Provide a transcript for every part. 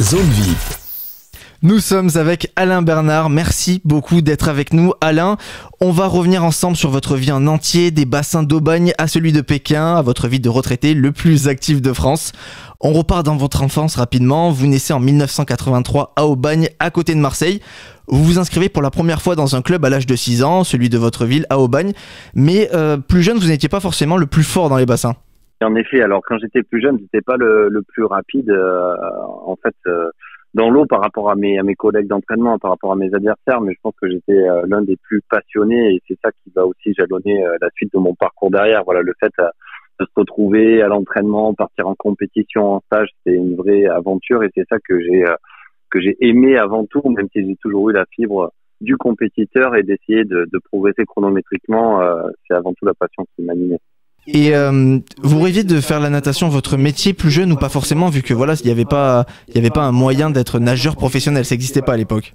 Zone VIP. Nous sommes avec Alain Bernard, merci beaucoup d'être avec nous. Alain, on va revenir ensemble sur votre vie en entier, des bassins d'Aubagne à celui de Pékin, à votre vie de retraité le plus actif de France. On repart dans votre enfance rapidement, vous naissez en 1983 à Aubagne, à côté de Marseille. Vous vous inscrivez pour la première fois dans un club à l'âge de 6 ans, celui de votre ville, à Aubagne. Mais plus jeune, vous n'étiez pas forcément le plus fort dans les bassins. En effet, alors quand j'étais plus jeune, j'étais pas le plus rapide. Dans l'eau par rapport à mes collègues d'entraînement, par rapport à mes adversaires, mais je pense que j'étais l'un des plus passionnés et c'est ça qui va aussi jalonner la suite de mon parcours derrière. Voilà, le fait de se retrouver à l'entraînement, partir en compétition, en stage, c'est une vraie aventure et c'est ça que j'ai aimé avant tout, même si j'ai toujours eu la fibre du compétiteur et d'essayer de progresser chronométriquement, c'est avant tout la passion qui m'animait. Et vous rêviez de faire la natation votre métier plus jeune ou pas forcément, vu que voilà, il y avait pas un moyen d'être nageur professionnel, ça n'existait pas à l'époque?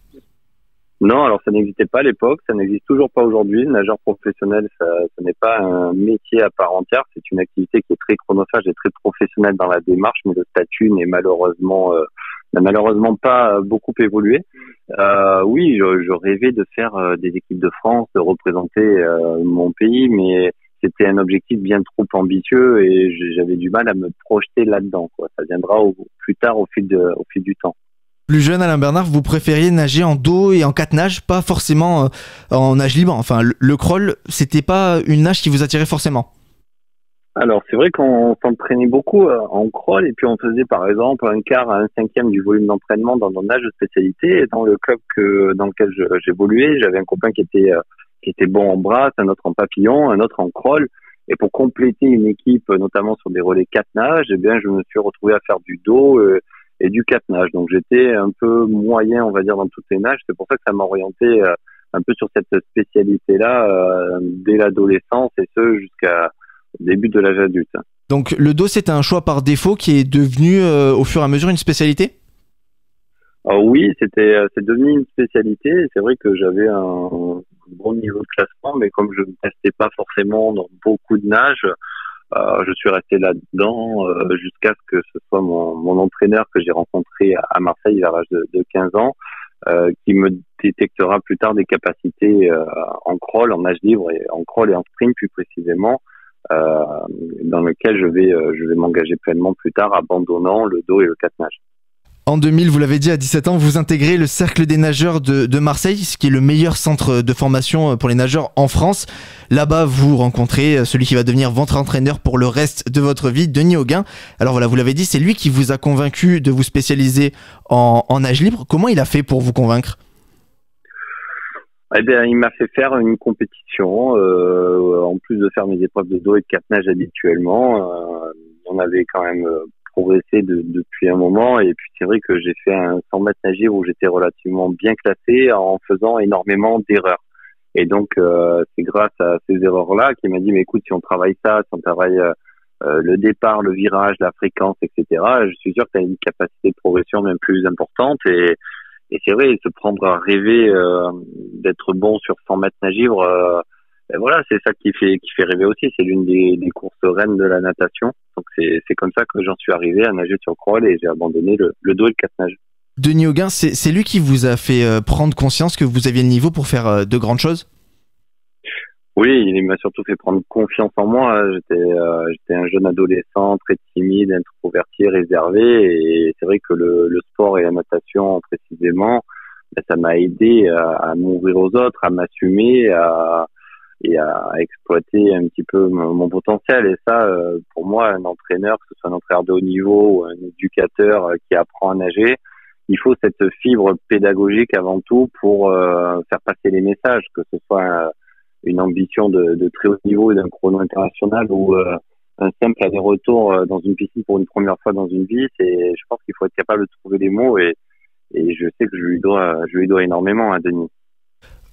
Non, alors ça n'existait pas à l'époque, ça n'existe toujours pas aujourd'hui. Nageur professionnel, ça n'est pas un métier à part entière, c'est une activité qui est très chronophage et très professionnelle dans la démarche, mais le statut n'a malheureusement pas beaucoup évolué. Oui, je rêvais de faire des équipes de France, de représenter mon pays, mais c'était un objectif bien trop ambitieux et j'avais du mal à me projeter là-dedans, quoi. Ça viendra plus tard au fil du temps. Plus jeune, Alain Bernard, vous préfériez nager en dos et en quatre nages, pas forcément en nage libre. Enfin, le crawl, c'était pas une nage qui vous attirait forcément. Alors, c'est vrai qu'on s'entraînait beaucoup en crawl et puis on faisait par exemple un quart à un cinquième du volume d'entraînement dans nos nages de spécialité. Et dans le club dans lequel j'évoluais, j'avais un copain qui était bon en brasse, un autre en papillon, un autre en crawl. Et pour compléter une équipe, notamment sur des relais 4 nages, eh bien, je me suis retrouvé à faire du dos et du 4 nages. Donc, j'étais un peu moyen, on va dire, dans toutes les nages. C'est pour ça que ça m'a orienté un peu sur cette spécialité-là dès l'adolescence et ce jusqu'à début de l'âge adulte. Donc, le dos, c'était un choix par défaut qui est devenu au fur et à mesure une spécialité? Oui, c'est devenu une spécialité. C'est vrai que j'avais un bon niveau de classement, mais comme je ne testais pas forcément dans beaucoup de nages, je suis resté là-dedans jusqu'à ce que ce soit mon entraîneur que j'ai rencontré à Marseille vers l'âge de 15 ans, qui me détectera plus tard des capacités en crawl, en nage libre, et en crawl et en sprint plus précisément, dans lequel je vais m'engager pleinement plus tard, abandonnant le dos et le 4 nages. En 2000, vous l'avez dit, à 17 ans, vous intégrez le Cercle des nageurs de Marseille, ce qui est le meilleur centre de formation pour les nageurs en France. Là-bas, vous rencontrez celui qui va devenir votre entraîneur pour le reste de votre vie, Denis Hauguin. Alors voilà, vous l'avez dit, c'est lui qui vous a convaincu de vous spécialiser en nage libre. Comment il a fait pour vous convaincre? Eh bien, il m'a fait faire une compétition, en plus de faire mes épreuves de dos et de 4 nages habituellement. On avait quand même progressé depuis un moment et puis c'est vrai que j'ai fait un 100 mètres nage libre où j'étais relativement bien classé en faisant énormément d'erreurs. Et donc, c'est grâce à ces erreurs-là qu'il m'a dit, mais écoute, si on travaille ça, si on travaille le départ, le virage, la fréquence, etc., je suis sûr que tu as une capacité de progression même plus importante et c'est vrai, se prendre à rêver d'être bon sur 100 mètres nage libre, et voilà, c'est ça qui fait rêver aussi. C'est l'une des courses reines de la natation. Donc c'est comme ça que j'en suis arrivé à nager sur crawl et j'ai abandonné le dos et le 4 nages. Denis Hauguin, c'est lui qui vous a fait prendre conscience que vous aviez le niveau pour faire de grandes choses? Oui, il m'a surtout fait prendre confiance en moi. J'étais un jeune adolescent très timide, introverti, réservé et c'est vrai que le sport et la natation précisément, ça m'a aidé à m'ouvrir aux autres, à m'assumer, et à exploiter un petit peu mon potentiel. Et ça, pour moi, un entraîneur, que ce soit un entraîneur de haut niveau ou un éducateur qui apprend à nager, il faut cette fibre pédagogique avant tout pour faire passer les messages, que ce soit une ambition de très haut niveau et d'un chrono international ou un simple aller-retour dans une piscine pour une première fois dans une vie. Je pense qu'il faut être capable de trouver les mots et je sais que je lui dois énormément à Denis.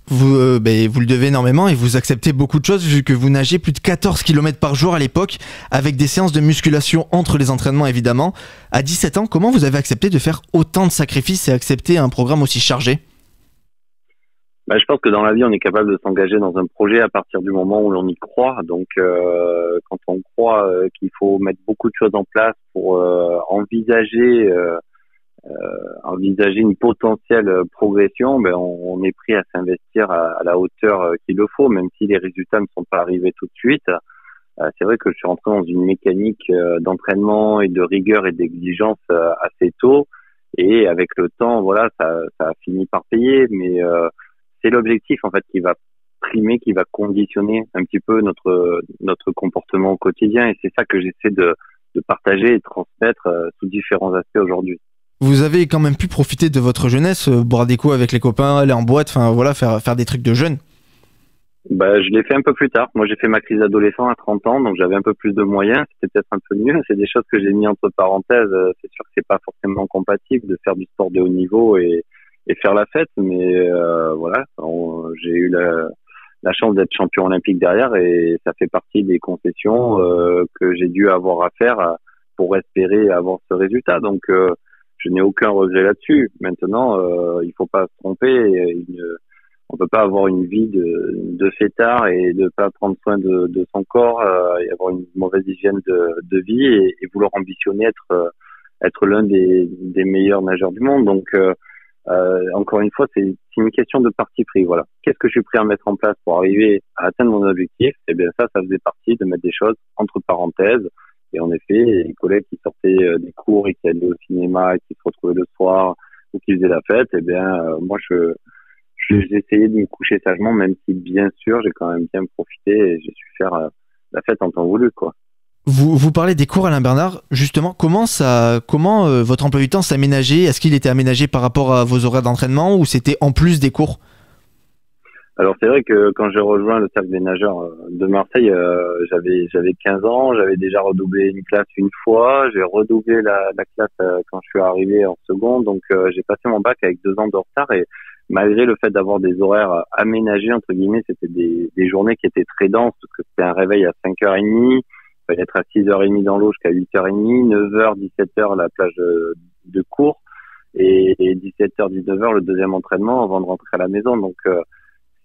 Vous le devez énormément et vous acceptez beaucoup de choses vu que vous nagez plus de 14 km par jour à l'époque avec des séances de musculation entre les entraînements évidemment. À 17 ans, comment vous avez accepté de faire autant de sacrifices et accepter un programme aussi chargé? Je pense que dans la vie, on est capable de s'engager dans un projet à partir du moment où l'on y croit. Donc, quand on croit qu'il faut mettre beaucoup de choses en place pour envisager envisager une potentielle progression, ben on est prêt à s'investir à la hauteur qu'il le faut, même si les résultats ne sont pas arrivés tout de suite. C'est vrai que je suis rentré dans une mécanique d'entraînement et de rigueur et d'exigence assez tôt, et avec le temps, voilà, ça a fini par payer, mais c'est l'objectif en fait qui va primer, qui va conditionner un petit peu notre comportement au quotidien, et c'est ça que j'essaie de partager et de transmettre sous différents aspects aujourd'hui. Vous avez quand même pu profiter de votre jeunesse, boire des coups avec les copains, aller en boîte, enfin voilà, faire des trucs de jeunes. Bah, je l'ai fait un peu plus tard. Moi, j'ai fait ma crise d'adolescent à 30 ans, donc j'avais un peu plus de moyens. C'était peut-être un peu mieux. C'est des choses que j'ai mis entre parenthèses. C'est sûr que c'est pas forcément compatible de faire du sport de haut niveau et faire la fête, mais voilà, j'ai eu la chance d'être champion olympique derrière, et ça fait partie des concessions que j'ai dû avoir à faire pour espérer avoir ce résultat. Donc, je n'ai aucun regret là-dessus. Maintenant, il faut pas se tromper. On peut pas avoir une vie de fêtard et de pas prendre soin de son corps et avoir une mauvaise hygiène de vie et vouloir ambitionner être l'un des meilleurs nageurs du monde. Donc encore une fois, c'est une question de parti pris. Voilà. Qu'est-ce que je suis prêt à mettre en place pour arriver à atteindre mon objectif? Eh bien ça faisait partie de mettre des choses entre parenthèses. Et en effet, les collègues qui sortaient des cours et qui allaient au cinéma et qui se retrouvaient le soir ou qui faisaient la fête, eh bien moi j'ai essayé de me coucher sagement, même si bien sûr j'ai quand même bien profité et j'ai su faire la fête en temps voulu, quoi. Vous parlez des cours Alain Bernard, justement, comment votre emploi du temps s'est aménagé? Est-ce qu'il était aménagé par rapport à vos horaires d'entraînement ou c'était en plus des cours? Alors c'est vrai que quand j'ai rejoint le cercle des nageurs de Marseille, j'avais 15 ans, j'avais déjà redoublé une classe une fois, j'ai redoublé la classe quand je suis arrivé en seconde, donc j'ai passé mon bac avec 2 ans de retard, et malgré le fait d'avoir des horaires aménagés, entre guillemets, c'était des journées qui étaient très denses, parce que c'était un réveil à 5h30, il fallait être à 6h30 dans l'eau jusqu'à 8h30, 9h, 17h la plage de cours, et 17h, 19h le deuxième entraînement avant de rentrer à la maison. Donc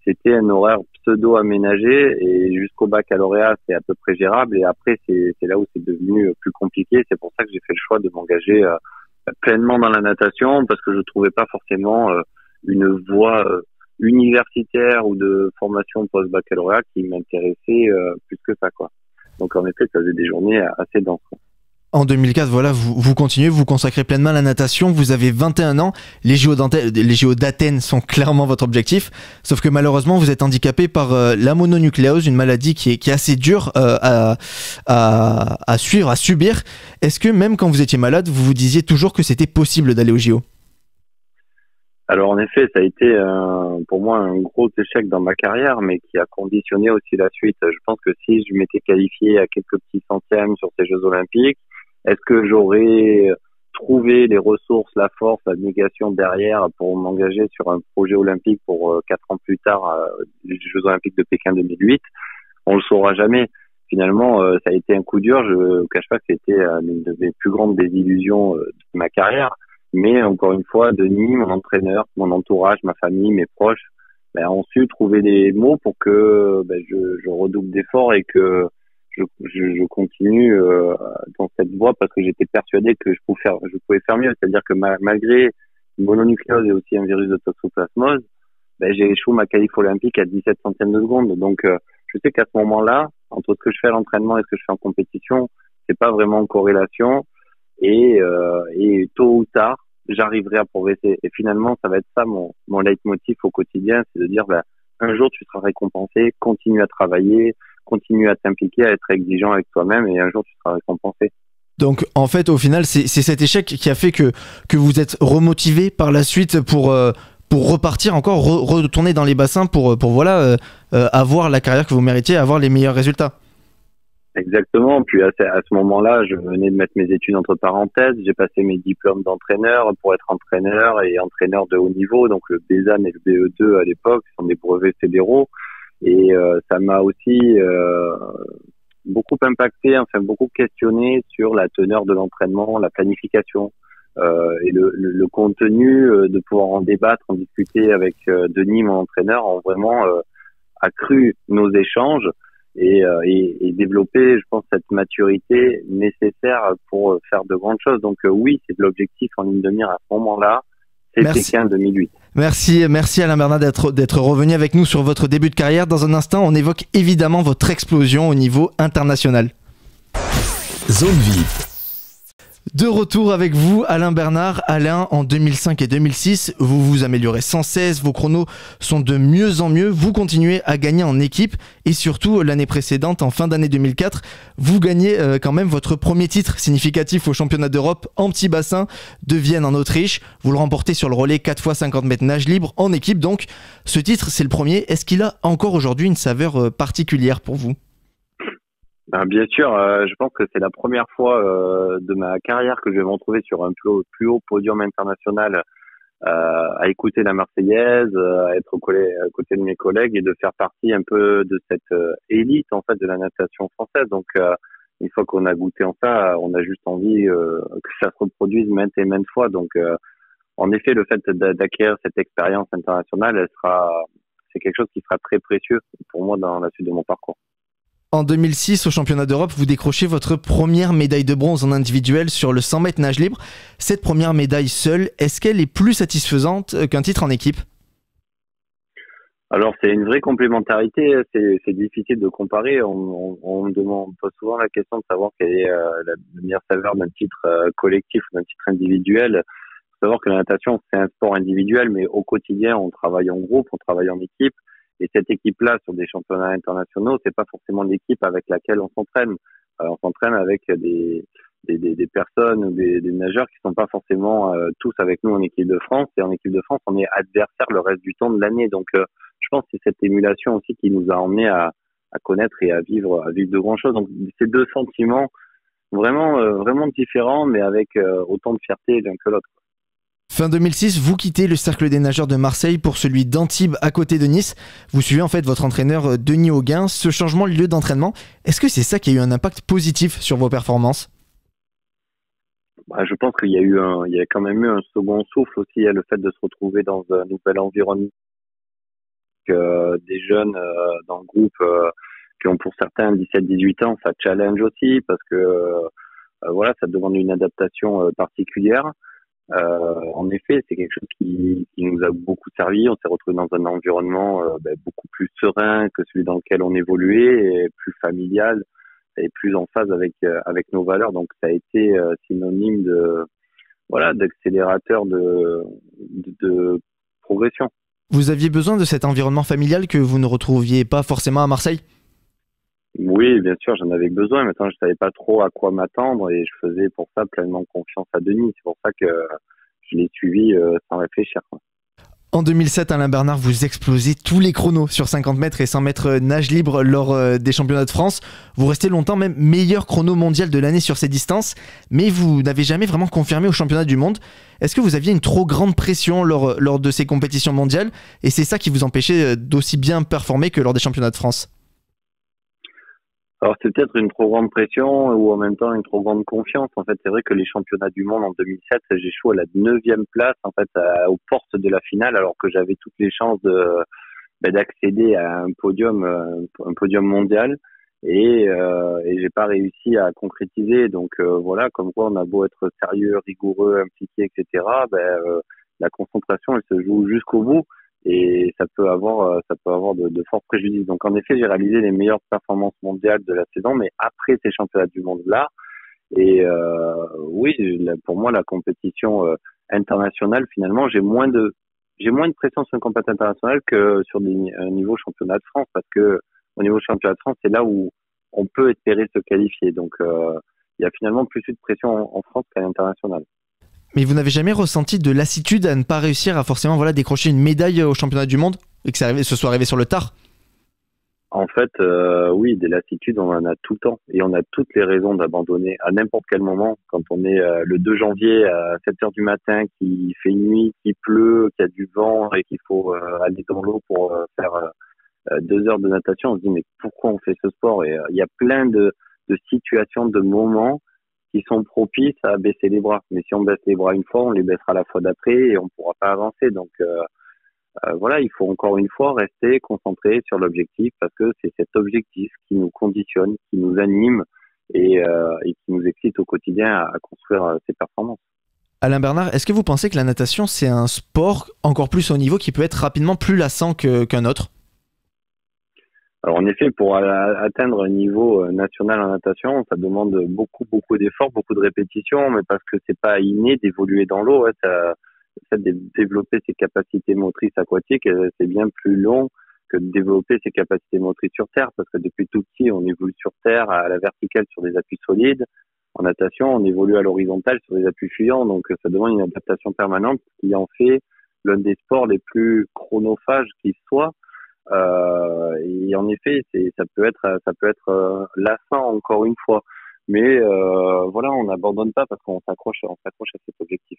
c'était un horaire pseudo-aménagé, et jusqu'au baccalauréat, c'est à peu près gérable, et après, c'est là où c'est devenu plus compliqué. C'est pour ça que j'ai fait le choix de m'engager pleinement dans la natation, parce que je trouvais pas forcément une voie universitaire ou de formation post-baccalauréat qui m'intéressait plus que ça, quoi. Donc en effet, ça faisait des journées assez denses, quoi. En 2004, voilà, vous continuez, vous consacrez pleinement à la natation, vous avez 21 ans, les JO d'Athènes sont clairement votre objectif, sauf que malheureusement vous êtes handicapé par la mononucléose, une maladie qui est assez dure à suivre, à subir. Est-ce que même quand vous étiez malade, vous vous disiez toujours que c'était possible d'aller aux JO? Alors en effet, ça a été pour moi un gros échec dans ma carrière, mais qui a conditionné aussi la suite. Je pense que si je m'étais qualifié à quelques petits centièmes sur ces Jeux Olympiques, est-ce que j'aurais trouvé les ressources, la force, l'abnégation derrière pour m'engager sur un projet olympique pour 4 ans plus tard, les Jeux Olympiques de Pékin 2008? On le saura jamais. Finalement, ça a été un coup dur. Je ne cache pas que c'était une de mes plus grandes désillusions de ma carrière. Mais encore une fois, Denis, mon entraîneur, mon entourage, ma famille, mes proches, ont su trouver les mots pour que je redouble d'efforts et que je continue dans cette voie, parce que j'étais persuadé que je pouvais faire mieux. C'est-à-dire que malgré une mononucléose et aussi un virus de toxoplasmose, j'ai échoué ma qualif olympique à 17 centièmes de seconde. Donc je sais qu'à ce moment-là, entre ce que je fais à l'entraînement et ce que je fais en compétition, c'est pas vraiment en corrélation. Et tôt ou tard, j'arriverai à progresser. Et finalement, ça va être ça mon leitmotiv au quotidien, c'est de dire un jour tu seras récompensé, continue à travailler, continue à t'impliquer, à être exigeant avec toi-même, et un jour tu seras récompensé. Donc en fait, au final, c'est cet échec qui a fait que vous êtes remotivé par la suite pour repartir encore, retourner dans les bassins pour voilà avoir la carrière que vous méritiez, avoir les meilleurs résultats. Exactement. Puis à ce moment-là, je venais de mettre mes études entre parenthèses. J'ai passé mes diplômes d'entraîneur pour être entraîneur et entraîneur de haut niveau. Donc le BESAN et le BE2 à l'époque sont des brevets fédéraux. Et ça m'a aussi beaucoup impacté, enfin beaucoup questionné sur la teneur de l'entraînement, la planification et le contenu, de pouvoir en débattre, en discuter avec Denis, mon entraîneur, ont vraiment accru nos échanges. et développer, je pense, cette maturité nécessaire pour faire de grandes choses. Donc oui, c'est de l'objectif en ligne de mire à ce moment-là. C'est Pékin 2008. Merci Alain Bernard d'être revenu avec nous sur votre début de carrière. Dans un instant, on évoque évidemment votre explosion au niveau international. Zone VIP. De retour avec vous, Alain Bernard. Alain, en 2005 et 2006, vous vous améliorez sans cesse, vos chronos sont de mieux en mieux, vous continuez à gagner en équipe et surtout l'année précédente, en fin d'année 2004, vous gagnez quand même votre premier titre significatif au championnat d'Europe en petit bassin de Vienne en Autriche. Vous le remportez sur le relais 4 x 50 mètres nage libre en équipe donc. Ce titre, c'est le premier. Est-ce qu'il a encore aujourd'hui une saveur particulière pour vous ? Bien sûr, je pense que c'est la première fois de ma carrière que je vais me retrouver sur un plus haut podium international, à écouter la Marseillaise, à être à côté de mes collègues et de faire partie un peu de cette élite en fait de la natation française. Donc une fois qu'on a goûté en ça, on a juste envie que ça se reproduise maintes et maintes fois. Donc en effet, le fait d'acquérir cette expérience internationale, c'est quelque chose qui sera très précieux pour moi dans la suite de mon parcours. En 2006, au championnat d'Europe, vous décrochez votre première médaille de bronze en individuel sur le 100 mètres nage libre. Cette première médaille seule, est-ce qu'elle est plus satisfaisante qu'un titre en équipe ? Alors, c'est une vraie complémentarité. C'est difficile de comparer. On me demande pas souvent la question de savoir quelle est la meilleure saveur d'un titre collectif ou d'un titre individuel. Il faut savoir que la natation, c'est un sport individuel, mais au quotidien, on travaille en groupe, on travaille en équipe. Et cette équipe-là, sur des championnats internationaux, c'est pas forcément l'équipe avec laquelle on s'entraîne. On s'entraîne avec des personnes ou des nageurs qui sont pas forcément tous avec nous en équipe de France. Et en équipe de France, on est adversaire le reste du temps de l'année. Donc, je pense que c'est cette émulation aussi qui nous a emmenés à connaître et à vivre de grandes choses. Donc, ces deux sentiments vraiment différents, mais avec autant de fierté l'un que l'autre. Fin 2006, vous quittez le cercle des nageurs de Marseille pour celui d'Antibes à côté de Nice. Vous suivez en fait votre entraîneur Denis Auguin. Ce changement de lieu d'entraînement, est-ce que c'est ça qui a eu un impact positif sur vos performances ? Je pense qu'il y a quand même eu un second souffle aussi, le fait de se retrouver dans un nouvel environnement. Des jeunes dans le groupe qui ont pour certains 17-18 ans, ça challenge aussi parce que ça demande une adaptation particulière. En effet, c'est quelque chose qui nous a beaucoup servi. On s'est retrouvé dans un environnement beaucoup plus serein que celui dans lequel on évoluait, et plus familial et plus en phase avec nos valeurs. Donc, ça a été synonyme d'accélérateur de progression. Vous aviez besoin de cet environnement familial que vous ne retrouviez pas forcément à Marseille ? Oui, bien sûr, j'en avais besoin. Maintenant, je savais pas trop à quoi m'attendre et je faisais pour ça pleinement confiance à Denis. C'est pour ça que je l'ai suivi sans réfléchir. En 2007, Alain Bernard, vous explosez tous les chronos sur 50 mètres et 100 mètres nage libre lors des championnats de France. Vous restez longtemps même meilleur chrono mondial de l'année sur ces distances, mais vous n'avez jamais vraiment confirmé au championnat du monde. Est-ce que vous aviez une trop grande pression lors de ces compétitions mondiales et c'est ça qui vous empêchait d'aussi bien performer que lors des championnats de France ? Alors, c'est peut-être une trop grande pression ou en même temps une trop grande confiance. En fait, c'est vrai que les championnats du monde en 2007, j'échoue à la 9e place, en fait, aux portes de la finale, alors que j'avais toutes les chances d'accéder à un podium mondial. Et j'ai pas réussi à concrétiser. Donc, comme quoi on a beau être sérieux, rigoureux, impliqué, etc. La concentration, elle se joue jusqu'au bout. Et ça peut avoir de forts préjudices. Donc en effet, j'ai réalisé les meilleures performances mondiales de la saison, mais après ces championnats du monde là. Et pour moi, la compétition internationale, finalement, j'ai moins de pression sur une compétition internationale que sur un niveau championnat de France, parce que au niveau championnat de France, c'est là où on peut espérer se qualifier. Donc il y a finalement plus de pression en France qu'à l'international. Mais vous n'avez jamais ressenti de lassitude à ne pas réussir à forcément décrocher une médaille au championnat du monde et que ce soit arrivé sur le tard ? En fait, oui, des lassitudes, on en a tout le temps. Et on a toutes les raisons d'abandonner à n'importe quel moment. Quand on est le 2 janvier à 7h du matin, qu'il fait nuit, qu'il pleut, qu'il y a du vent et qu'il faut aller dans l'eau pour faire 2 heures de natation, on se dit mais pourquoi on fait ce sport ? Et il y a plein de situations, de moments qui sont propices à baisser les bras. Mais si on baisse les bras une fois, on les baissera la fois d'après et on ne pourra pas avancer. Donc Voilà, il faut encore une fois rester concentré sur l'objectif parce que c'est cet objectif qui nous conditionne, qui nous anime et qui nous excite au quotidien à construire ces performances. Alain Bernard, est-ce que vous pensez que la natation, c'est un sport encore plus haut niveau qui peut être rapidement plus lassant qu'un autre? Alors en effet, pour atteindre un niveau national en natation, ça demande beaucoup d'efforts, beaucoup de répétitions, mais parce que c'est pas inné d'évoluer dans l'eau. Hein, le fait de développer ses capacités motrices aquatiques, c'est bien plus long que de développer ses capacités motrices sur terre, parce que depuis tout petit, on évolue sur terre à la verticale sur des appuis solides. En natation, on évolue à l'horizontale sur des appuis fuyants, donc ça demande une adaptation permanente qui en fait l'un des sports les plus chronophages qui soit. Et en effet, ça peut être lassant encore une fois, mais voilà, on n'abandonne pas parce qu'on s'accroche à cet objectif.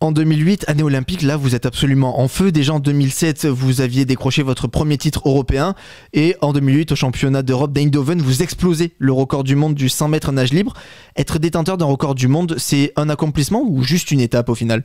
En 2008, année olympique, là vous êtes absolument en feu. Déjà en 2007, vous aviez décroché votre premier titre européen. Et en 2008, au championnat d'Europe d'Eindhoven, vous explosez le record du monde du 100 mètres nage libre. Être détenteur d'un record du monde, c'est un accomplissement ou juste une étape au final?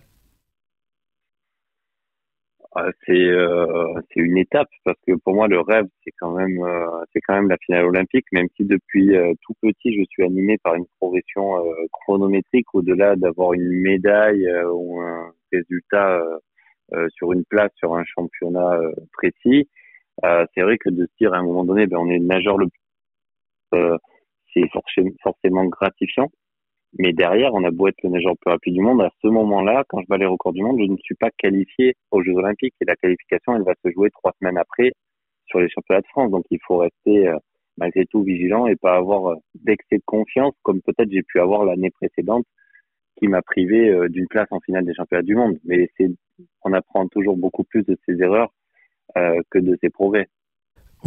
C'est une étape parce que pour moi le rêve c'est quand même la finale olympique, même si depuis tout petit je suis animé par une progression chronométrique au-delà d'avoir une médaille ou un résultat sur une place sur un championnat précis. C'est vrai que de se dire à un moment donné on est le nageur c'est forcément gratifiant. Mais derrière, on a beau être le nageur le plus rapide du monde, à ce moment-là, quand je bats les records du monde, je ne suis pas qualifié aux Jeux Olympiques. Et la qualification, elle va se jouer 3 semaines après sur les championnats de France. Donc il faut rester malgré tout vigilant et pas avoir d'excès de confiance, comme peut-être j'ai pu avoir l'année précédente, qui m'a privé d'une place en finale des championnats du monde. Mais on apprend toujours beaucoup plus de ses erreurs que de ses progrès.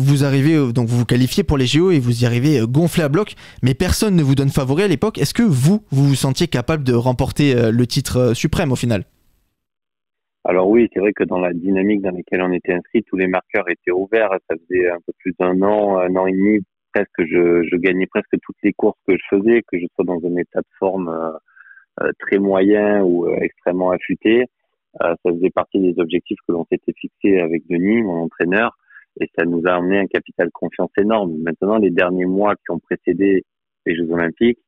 Vous arrivez, donc vous vous qualifiez pour les JO et vous y arrivez gonflé à bloc, mais personne ne vous donne favori à l'époque. Est-ce que vous sentiez capable de remporter le titre suprême au final? Alors oui, c'est vrai que dans la dynamique dans laquelle on était inscrit, tous les marqueurs étaient ouverts. Ça faisait un peu plus un an et demi, presque, je gagnais presque toutes les courses que je faisais, que je sois dans un état de forme très moyen ou extrêmement affûté. Ça faisait partie des objectifs que l'on s'était fixés avec Denis, mon entraîneur. Et ça nous a amené un capital de confiance énorme. Maintenant, les derniers mois qui ont précédé les Jeux Olympiques,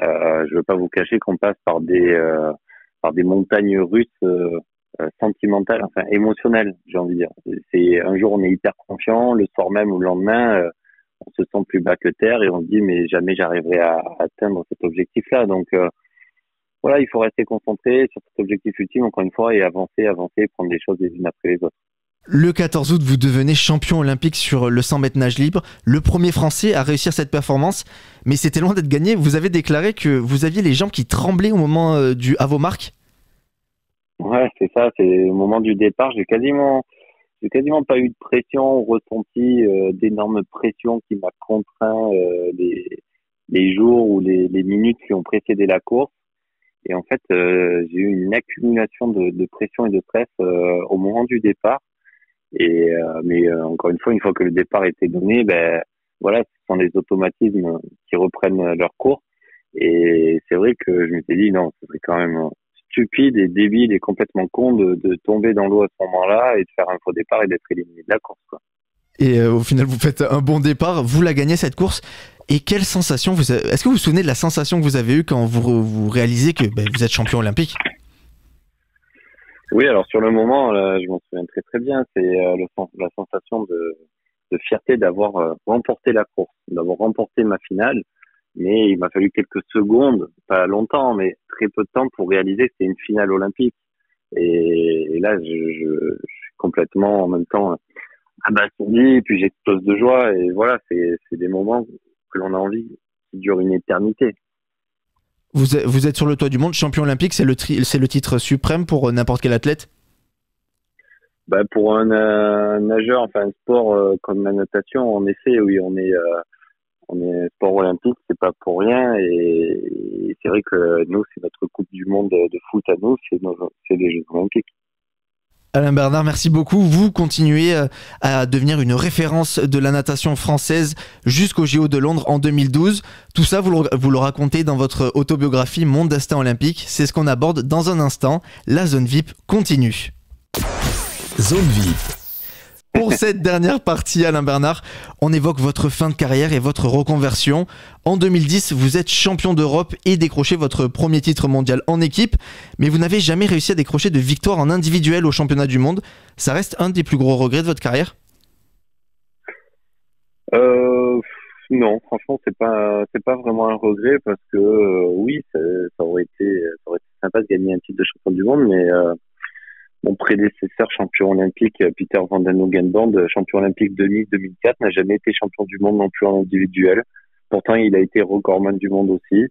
je ne veux pas vous cacher qu'on passe par des montagnes russes sentimentales, enfin émotionnelles, j'ai envie de dire. C'est un jour on est hyper confiant, le soir même ou le lendemain, on se sent plus bas que terre et on se dit mais jamais j'arriverai à atteindre cet objectif-là. Donc voilà, il faut rester concentré sur cet objectif ultime encore une fois et avancer, prendre les choses les unes après les autres. Le 14 août, vous devenez champion olympique sur le 100 mètres nage libre, le premier français à réussir cette performance, mais c'était loin d'être gagné. Vous avez déclaré que vous aviez les jambes qui tremblaient au moment à vos marques. Ouais, c'est ça, c'est au moment du départ, j'ai quasiment pas eu de pression, ressenti d'énormes pressions qui m'a contraint les jours ou les minutes qui ont précédé la course. Et en fait, j'ai eu une accumulation de pression et de stress au moment du départ. Mais encore une fois que le départ était donné, voilà, ce sont les automatismes qui reprennent leur cours. Et c'est vrai que je m'étais dit non, ce serait quand même stupide et débile et complètement con de tomber dans l'eau à ce moment-là et de faire un faux départ et d'être éliminé de la course, quoi. Et au final, vous faites un bon départ, vous la gagnez cette course. Et quelle sensation est-ce que vous vous souvenez de la sensation que vous avez eue quand vous réalisez que vous êtes champion olympique? Oui, alors sur le moment, je m'en souviens très très bien. C'est la sensation de fierté d'avoir remporté la course, d'avoir remporté ma finale. Mais il m'a fallu quelques secondes, pas longtemps, mais très peu de temps pour réaliser que c'était une finale olympique. Et là, je suis complètement en même temps abasourdi, et puis j'explose de joie. Et voilà, c'est des moments que l'on a envie qui durent une éternité. Vous êtes sur le toit du monde, champion olympique, c'est le titre suprême pour n'importe quel athlète? Pour un nageur, enfin un sport comme la natation, en effet, oui, on est sport olympique, c'est pas pour rien. Et c'est vrai que nous, c'est notre Coupe du Monde de foot à nous, c'est les Jeux Olympiques. Alain Bernard, merci beaucoup. Vous continuez à devenir une référence de la natation française jusqu'au JO de Londres en 2012. Tout ça, vous le racontez dans votre autobiographie Mon destin olympique. C'est ce qu'on aborde dans un instant. La zone VIP continue. Zone VIP. Pour cette dernière partie, Alain Bernard, on évoque votre fin de carrière et votre reconversion. En 2010, vous êtes champion d'Europe et décrochez votre premier titre mondial en équipe, mais vous n'avez jamais réussi à décrocher de victoire en individuel au championnat du monde. Ça reste un des plus gros regrets de votre carrière ? Non, franchement, c'est pas vraiment un regret parce que oui, ça aurait été sympa de gagner un titre de champion du monde, mais mon prédécesseur champion olympique, Peter van den Hoogenband, champion olympique de Nice 2004, n'a jamais été champion du monde non plus en individuel. Pourtant, il a été recordman du monde aussi.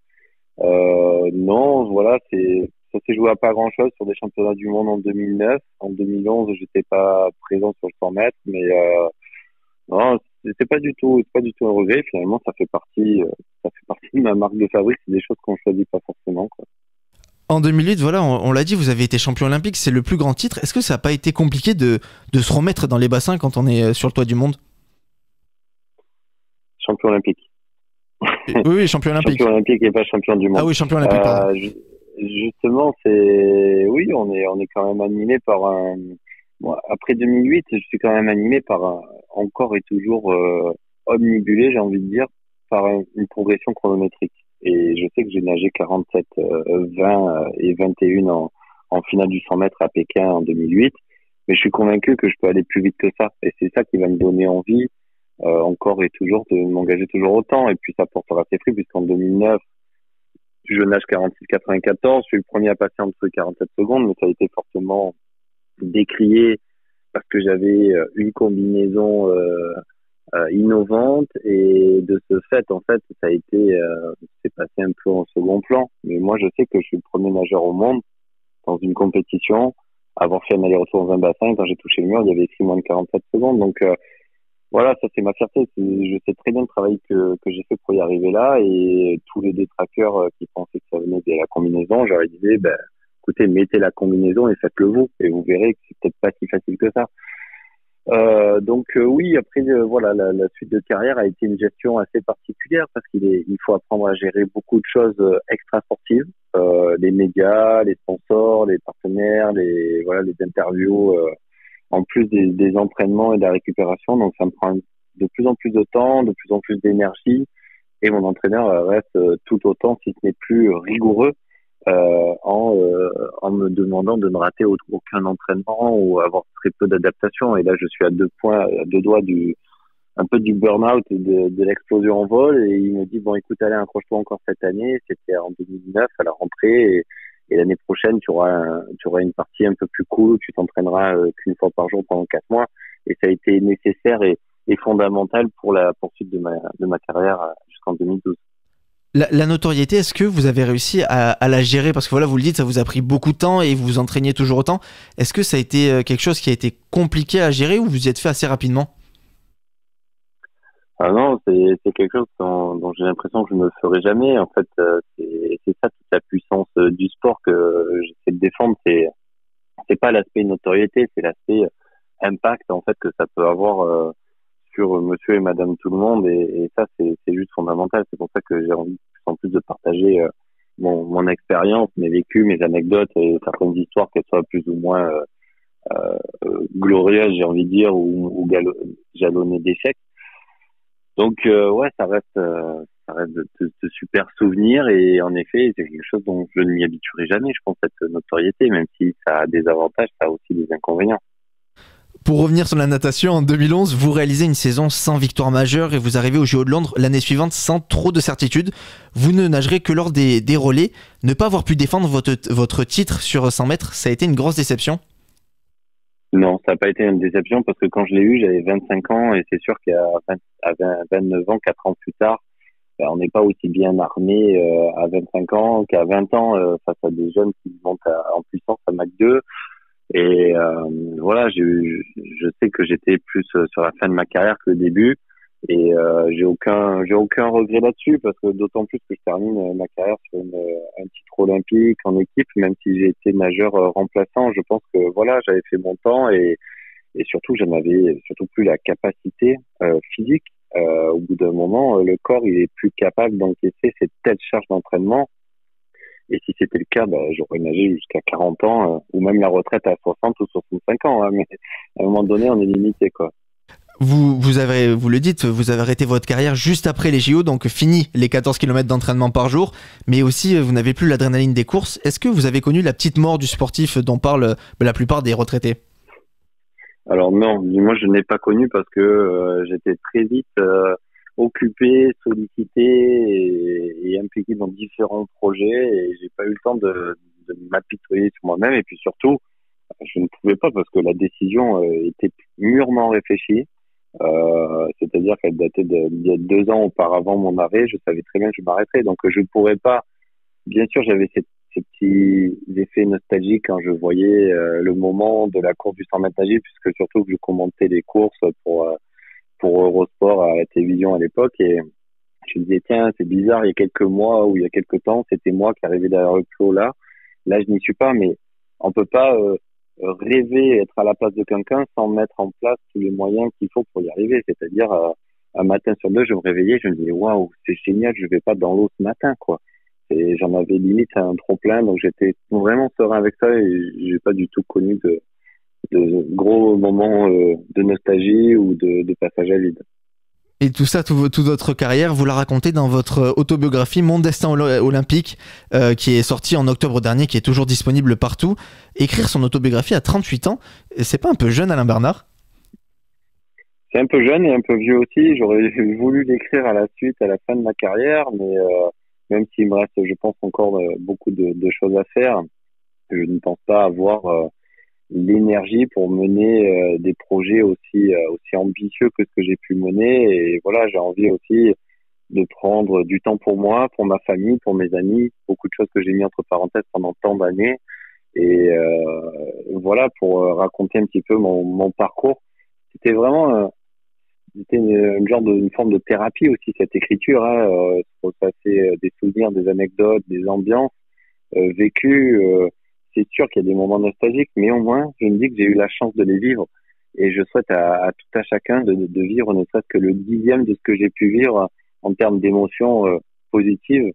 Non, voilà, ça s'est joué à pas grand-chose sur des championnats du monde en 2009. En 2011, j'étais pas présent sur le 100 mètres, mais non, c'est pas du tout un regret. Finalement, ça fait partie de ma marque de fabrique. C'est des choses qu'on choisit pas forcément, quoi. En 2008, voilà, on l'a dit, vous avez été champion olympique, c'est le plus grand titre. Est-ce que ça n'a pas été compliqué de se remettre dans les bassins quand on est sur le toit du monde ? Champion olympique. Oui, champion olympique. Champion olympique et pas champion du monde. Ah oui, champion olympique, pardon. Justement, on est quand même animé par un... Bon, après 2008, je suis quand même animé par encore et toujours omnibulé, j'ai envie de dire, par une progression chronométrique. Et je sais que j'ai nagé 47, 20 et 21 en finale du 100 mètres à Pékin en 2008. Mais je suis convaincu que je peux aller plus vite que ça. Et c'est ça qui va me donner envie, encore et toujours, de m'engager toujours autant. Et puis ça portera ses fruits puisqu'en 2009, je nage 46-94. Je suis le premier à passer entre 47 secondes, mais ça a été fortement décrié parce que j'avais une combinaison innovante et de ce fait, en fait, ça a été c'est passé un peu en second plan. Mais moi, je sais que je suis le premier nageur au monde dans une compétition à avoir fait un aller-retour dans un bassin. Et quand j'ai touché le mur, il y avait écrit moins de 47 secondes. Donc voilà, ça c'est ma fierté. Je sais très bien le travail que j'ai fait pour y arriver là, et tous les détracteurs qui pensaient que ça venait de la combinaison, j'aurais dit, écoutez, mettez la combinaison et faites-le vous, et vous verrez que c'est peut-être pas si facile que ça. Oui, après voilà, la suite de carrière a été une gestion assez particulière parce il faut apprendre à gérer beaucoup de choses extra-sportives, les médias, les sponsors, les partenaires, les interviews, en plus des entraînements et de la récupération. Donc ça me prend de plus en plus de temps, de plus en plus d'énergie, et mon entraîneur reste tout autant, si ce n'est plus rigoureux, en me demandant de ne rater aucun entraînement ou avoir très peu d'adaptation. Et là, je suis à deux doigts un peu du burn-out et de l'explosion en vol. Et il me dit, bon, écoute, allez, accroche-toi encore cette année. C'était en 2009 à la rentrée. Et l'année prochaine, tu auras une partie un peu plus cool. Tu t'entraîneras qu'une fois par jour pendant 4 mois. Et ça a été nécessaire et fondamental pour la poursuite de ma carrière jusqu'en 2012. La notoriété, est-ce que vous avez réussi à la gérer ? Parce que voilà, vous le dites, ça vous a pris beaucoup de temps et vous vous entraîniez toujours autant. Est-ce que ça a été quelque chose qui a été compliqué à gérer ou vous y êtes fait assez rapidement ? Ah non, c'est quelque chose dont j'ai l'impression que je ne le ferai jamais. En fait, c'est ça toute la puissance du sport que j'essaie de défendre. C'est pas l'aspect notoriété, c'est l'aspect impact en fait que ça peut avoir sur monsieur et madame tout le monde, et ça c'est juste fondamental. C'est pour ça que j'ai envie en plus de partager mon expérience, mes vécus, mes anecdotes et certaines histoires, qu'elles soient plus ou moins glorieuses, j'ai envie de dire, ou jalonnées d'échecs. Donc ouais, ça reste de super souvenirs, et en effet c'est quelque chose dont je ne m'y habituerai jamais, je pense, cette notoriété, même si ça a des avantages, ça a aussi des inconvénients. Pour revenir sur la natation, en 2011, vous réalisez une saison sans victoire majeure et vous arrivez au JO de Londres l'année suivante sans trop de certitude. Vous ne nagerez que lors des relais. Ne pas avoir pu défendre votre titre sur 100 mètres, ça a été une grosse déception ? Non, ça n'a pas été une déception parce que quand je l'ai eu, j'avais 25 ans, et c'est sûr qu'à 29 ans, 4 ans plus tard, on n'est pas aussi bien armé à 25 ans qu'à 20 ans face à des jeunes qui montent en puissance à Mach 2. Et voilà, je sais que j'étais plus sur la fin de ma carrière que le début, et j'ai aucun regret là-dessus, parce que d'autant plus que je termine ma carrière sur un titre olympique en équipe, même si j'ai été nageur remplaçant. Je pense que voilà, j'avais fait mon temps, et surtout je n'avais surtout plus la capacité physique. Au bout d'un moment, le corps il est plus capable d'encaisser cette telle charge d'entraînement. Et si c'était le cas, j'aurais nagé jusqu'à 40 ans, ou même la retraite à 60 ou 65 ans. Hein, mais à un moment donné, on est limité, quoi. Vous le dites, vous avez arrêté votre carrière juste après les JO, donc fini les 14 km d'entraînement par jour, mais aussi vous n'avez plus l'adrénaline des courses. Est-ce que vous avez connu la petite mort du sportif dont parlent la plupart des retraités? Alors non, moi je n'ai pas connu parce que j'étais très vite occupé, sollicité et impliqué dans différents projets et j'ai pas eu le temps de m'apitoyer sur moi-même et puis surtout je ne pouvais pas parce que la décision était mûrement réfléchie. C'est-à-dire qu'elle datait d'il y a 2 ans auparavant mon arrêt, je savais très bien que je m'arrêterais, donc je ne pourrais pas. Bien sûr, j'avais ces petits effets nostalgiques quand je voyais le moment de la course du 100 mètres nagé, puisque surtout que je commentais les courses pour Eurosport à la télévision à l'époque, et je me disais tiens, c'est bizarre, il y a quelques mois ou il y a quelques temps, c'était moi qui arrivais derrière le clos là. Là, je n'y suis pas, mais on peut pas rêver être à la place de quelqu'un sans mettre en place tous les moyens qu'il faut pour y arriver. C'est-à-dire, un matin sur deux, je me réveillais, je me disais, waouh, c'est génial, je vais pas dans l'eau ce matin, quoi. Et j'en avais limite un trop plein, donc j'étais vraiment serein avec ça et j'ai pas du tout connu de gros moments de nostalgie ou de passage à vide. Et tout ça, toute votre carrière, vous la racontez dans votre autobiographie Mon destin olympique, qui est sortie en octobre dernier, qui est toujours disponible partout. Écrire son autobiographie à 38 ans, c'est pas un peu jeune, Alain Bernard? C'est un peu jeune et un peu vieux aussi. J'aurais voulu l'écrire à la suite, à la fin de ma carrière, mais même s'il me reste, je pense, encore beaucoup de choses à faire, je ne pense pas avoir l'énergie pour mener des projets aussi ambitieux que ce que j'ai pu mener. Et voilà, j'ai envie aussi de prendre du temps pour moi, pour ma famille, pour mes amis, beaucoup de choses que j'ai mis entre parenthèses pendant tant d'années. Et voilà, pour raconter un petit peu mon parcours. C'était vraiment c'était une forme de thérapie aussi, cette écriture, hein, pour passer des souvenirs, des anecdotes, des ambiances vécues. C'est sûr qu'il y a des moments nostalgiques, mais au moins, je me dis que j'ai eu la chance de les vivre. Et je souhaite à tout à chacun de vivre ne serait-ce que le 10e de ce que j'ai pu vivre en termes d'émotions positives.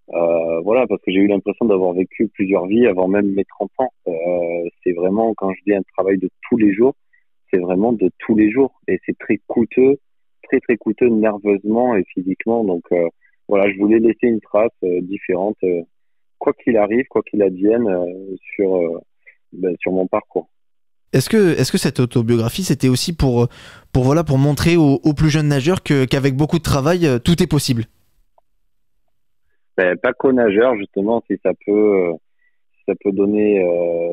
Voilà, parce que j'ai eu l'impression d'avoir vécu plusieurs vies avant même mes 30 ans. C'est vraiment, quand je dis un travail de tous les jours, c'est vraiment de tous les jours. Et c'est très coûteux, très très coûteux nerveusement et physiquement. Donc voilà, je voulais laisser une trace différente, quoi qu'il arrive, quoi qu'il advienne, sur mon parcours. Est-ce que cette autobiographie, c'était aussi pour montrer aux plus jeunes nageurs qu'avec beaucoup de travail, tout est possible? Pas qu'aux nageurs, justement, si ça peut donner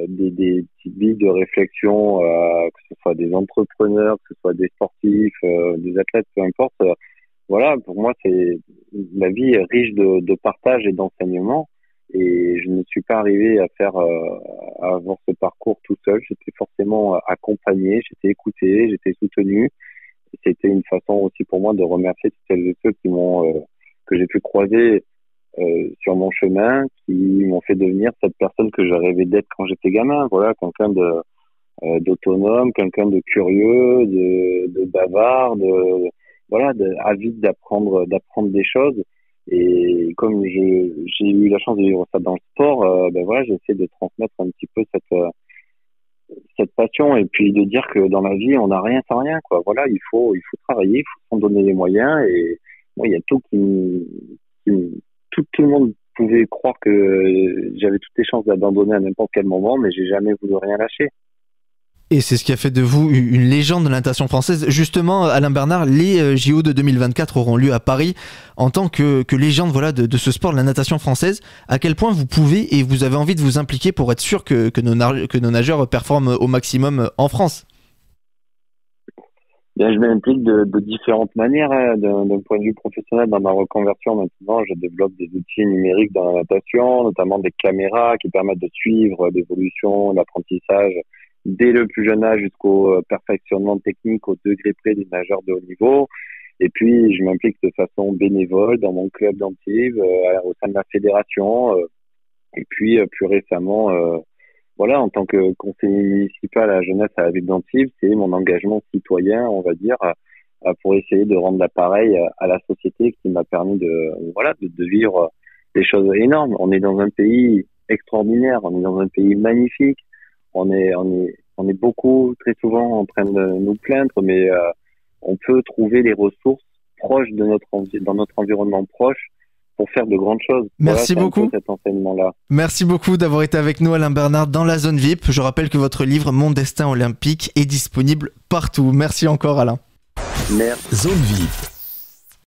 des petites billes de réflexion, que ce soit des entrepreneurs, que ce soit des sportifs, des athlètes, peu importe. Voilà, pour moi, la vie est riche de partage et d'enseignement. Et je ne suis pas arrivé à avoir ce parcours tout seul. J'étais forcément accompagné, j'étais écouté, j'étais soutenu. C'était une façon aussi pour moi de remercier toutes celles et ceux que j'ai pu croiser sur mon chemin, qui m'ont fait devenir cette personne que je rêvais d'être quand j'étais gamin. Voilà, quelqu'un d'autonome, quelqu'un de curieux, de bavard, avide d'apprendre des choses. Et comme j'ai eu la chance de vivre ça dans le sport, voilà, j'essaie de transmettre un petit peu cette passion et puis de dire que dans la vie, on n'a rien sans rien, quoi. Voilà, il faut travailler, il faut s'en donner les moyens et moi, il y a tout tout le monde pouvait croire que j'avais toutes les chances d'abandonner à n'importe quel moment, mais j'ai jamais voulu rien lâcher. Et c'est ce qui a fait de vous une légende de la natation française. Justement, Alain Bernard, les JO de 2024 auront lieu à Paris. En tant que légende de ce sport de la natation française, à quel point vous pouvez et vous avez envie de vous impliquer pour être sûr que nos nageurs performent au maximum en France? Bien, je m'implique de différentes manières, hein. D'un point de vue professionnel, dans ma reconversion maintenant, je développe des outils numériques dans la natation, notamment des caméras qui permettent de suivre l'évolution, l'apprentissage dès le plus jeune âge jusqu'au perfectionnement technique au degré près des nageurs de haut niveau. Et puis, je m'implique de façon bénévole dans mon club d'Antibes, au sein de la fédération. Et puis, plus récemment, voilà, en tant que conseiller municipal à la jeunesse à la ville d'Antibes, c'est mon engagement citoyen, on va dire, pour essayer de rendre l'appareil à la société qui m'a permis de vivre des choses énormes. On est dans un pays extraordinaire, on est dans un pays magnifique. On est beaucoup, très souvent, en train de nous plaindre, mais on peut trouver des ressources proches de dans notre environnement proche pour faire de grandes choses. Merci beaucoup. Cet enseignement-là. Merci beaucoup d'avoir été avec nous, Alain Bernard, dans la zone VIP. Je rappelle que votre livre Mon destin olympique est disponible partout. Merci encore, Alain. Merci. Zone VIP.